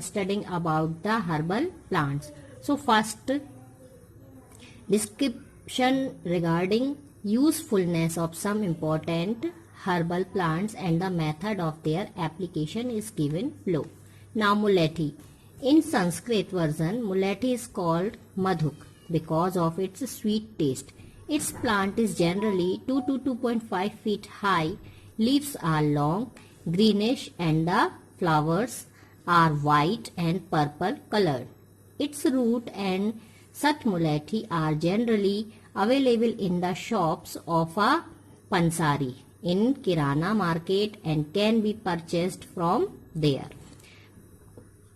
studying about the herbal plants. So first, description regarding usefulness of some important herbal plants and the method of their application is given below. Now mulethi. In Sanskrit version, mulethi is called madhuk because of its sweet taste. Its plant is generally 2 to 2.5 feet high. Leaves are long, greenish, and the flowers are white and purple colored. Its root and such mulethi are generally available in the shops of a pansari in Kirana market and can be purchased from there.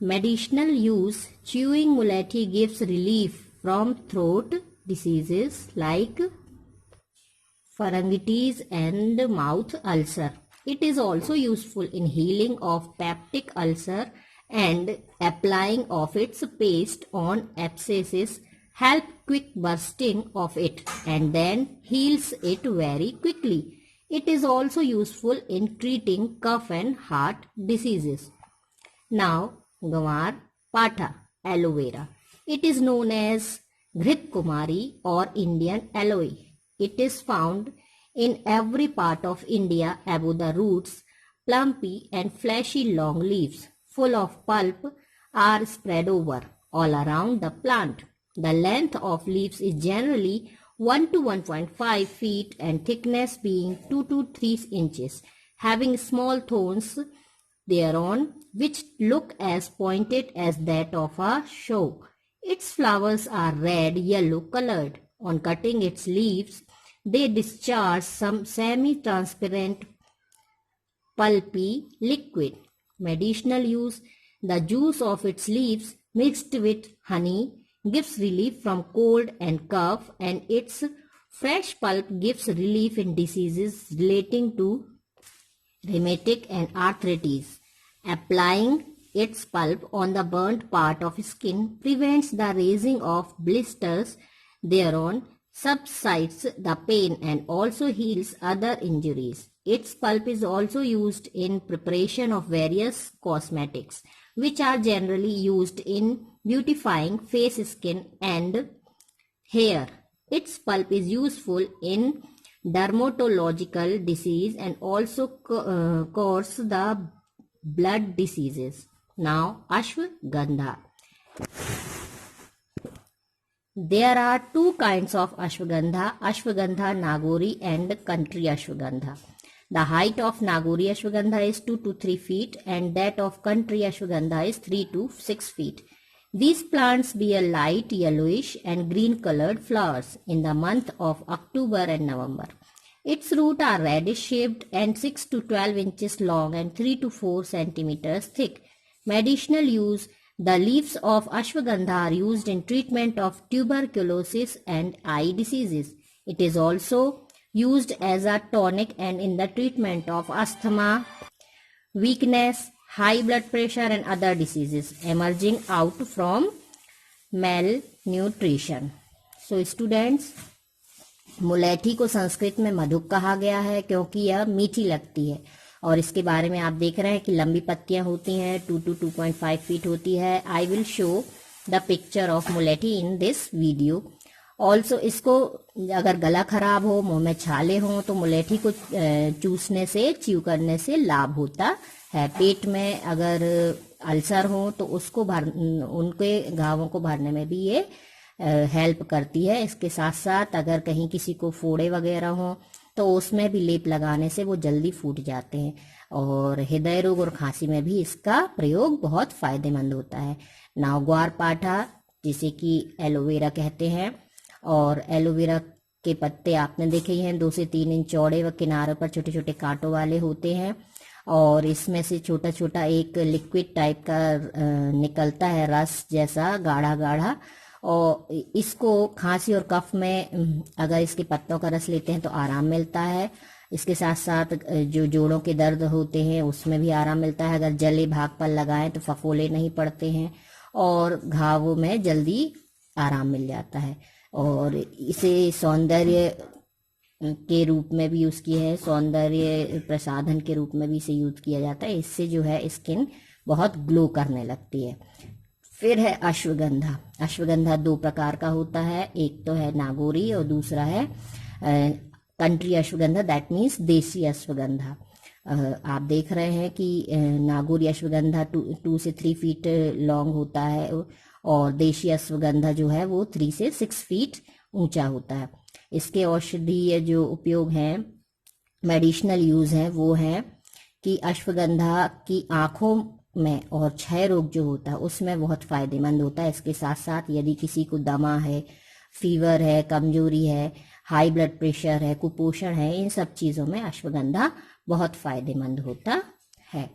Medicinal use. Chewing mulethi gives relief from throat diseases like pharyngitis and mouth ulcer. It is also useful in healing of peptic ulcer, and applying of its paste on abscesses help quick bursting of it and then heals it very quickly. It is also useful in treating cough and heart diseases. Now, Gawar Patha, aloe vera. It is known as Ghrit Kumari or Indian aloe. It is found in every part of India above the roots. Plumpy and fleshy long leaves full of pulp are spread over all around the plant. The length of leaves is generally 1 to 1.5 feet and thickness being 2 to 3 inches, having small thorns thereon which look as pointed as that of a shock. Its flowers are red yellow colored. On cutting its leaves, they discharge some semi-transparent pulpy liquid. Medicinal use. The juice of its leaves mixed with honey gives relief from cold and cough, and its fresh pulp gives relief in diseases relating to rheumatic and arthritis. Applying its pulp on the burnt part of skin prevents the raising of blisters thereon, subsides the pain, and also heals other injuries. Its pulp is also used in preparation of various cosmetics, which are generally used in beautifying face, skin, and hair. Its pulp is useful in dermatological disease and also cures the blood diseases. Now, Ashwagandha. There are two kinds of Ashwagandha, Ashwagandha Nagori and country Ashwagandha. The height of Nagori Ashwagandha is 2 to 3 feet and that of country Ashwagandha is 3 to 6 feet. These plants bear light yellowish and green colored flowers in the month of October and November. Its roots are radish shaped and 6 to 12 inches long and 3 to 4 centimeters thick. Medicinal use. The leaves of Ashwagandha are used in treatment of tuberculosis and eye diseases. It is also used as a tonic and in the treatment of asthma, weakness, high blood pressure and other diseases emerging out from malnutrition. So students, मुलेठी को संस्कृत में मधुक कहा गया है क्योंकि यह मीठी लगती है और इसके बारे में आप देख रहे हैं कि लंबी पत्तियां होती हैं, 2 to 2.5 फीट होती है. I will show the picture of mulethi in this video. Also इसको अगर गला खराब हो, मुंह में छाले हों तो मुलेठी को चूसने से, च्यू करने से लाभ होता है. पेट में अगर अल्सर हो तो उसको उनके घावों को भरने में भी ये हेल्प करती है. इसके साथ साथ अगर कहीं किसी को फोड़े वगैरह हो तो उसमें भी लेप लगाने से वो जल्दी फूट जाते हैं. और हृदय रोग और खांसी में भी इसका प्रयोग बहुत फायदेमंद होता है. नाउ ग्वारपाठा, जिसे कि एलोवेरा कहते हैं, और एलोवेरा के पत्ते आपने देखे ही हैं, 2 से 3 इंच चौड़े व किनारों पर छोटे छोटे कांटों वाले होते हैं और इसमें से छोटा छोटा एक लिक्विड टाइप का निकलता है, रस जैसा गाढ़ा गाढ़ा. और इसको खांसी और कफ में अगर इसके पत्तों का रस लेते हैं तो आराम मिलता है. इसके साथ साथ जो जोड़ों के दर्द होते हैं उसमें भी आराम मिलता है. अगर जले भाग पर लगाएं तो फफोले नहीं पड़ते हैं और घावों में जल्दी आराम मिल जाता है. और इसे सौंदर्य के रूप में भी यूज किया है, सौंदर्य प्रसाधन के रूप में भी इसे यूज किया जाता है. इससे जो है स्किन बहुत ग्लो करने लगती है। फिर है अश्वगंधा। अश्वगंधा 2 प्रकार का होता है, एक तो है नागौरी और दूसरा है कंट्री अश्वगंधा, दैट मीन्स देसी अश्वगंधा। आप देख रहे हैं कि नागौरी अश्वगंधा 2 से 3 फीट लॉन्ग होता है और देशी अश्वगंधा जो है वो 3 से 6 फीट ऊंचा होता है। इसके औषधीय जो उपयोग हैं, मेडिसिनल यूज है, वो है कि अश्वगंधा की आंखों में और क्षय रोग जो होता है उसमें बहुत फायदेमंद होता है। इसके साथ साथ यदि किसी को दमा है, फीवर है, कमजोरी है, हाई ब्लड प्रेशर है, कुपोषण है, इन सब चीजों में अश्वगंधा बहुत फायदेमंद होता है।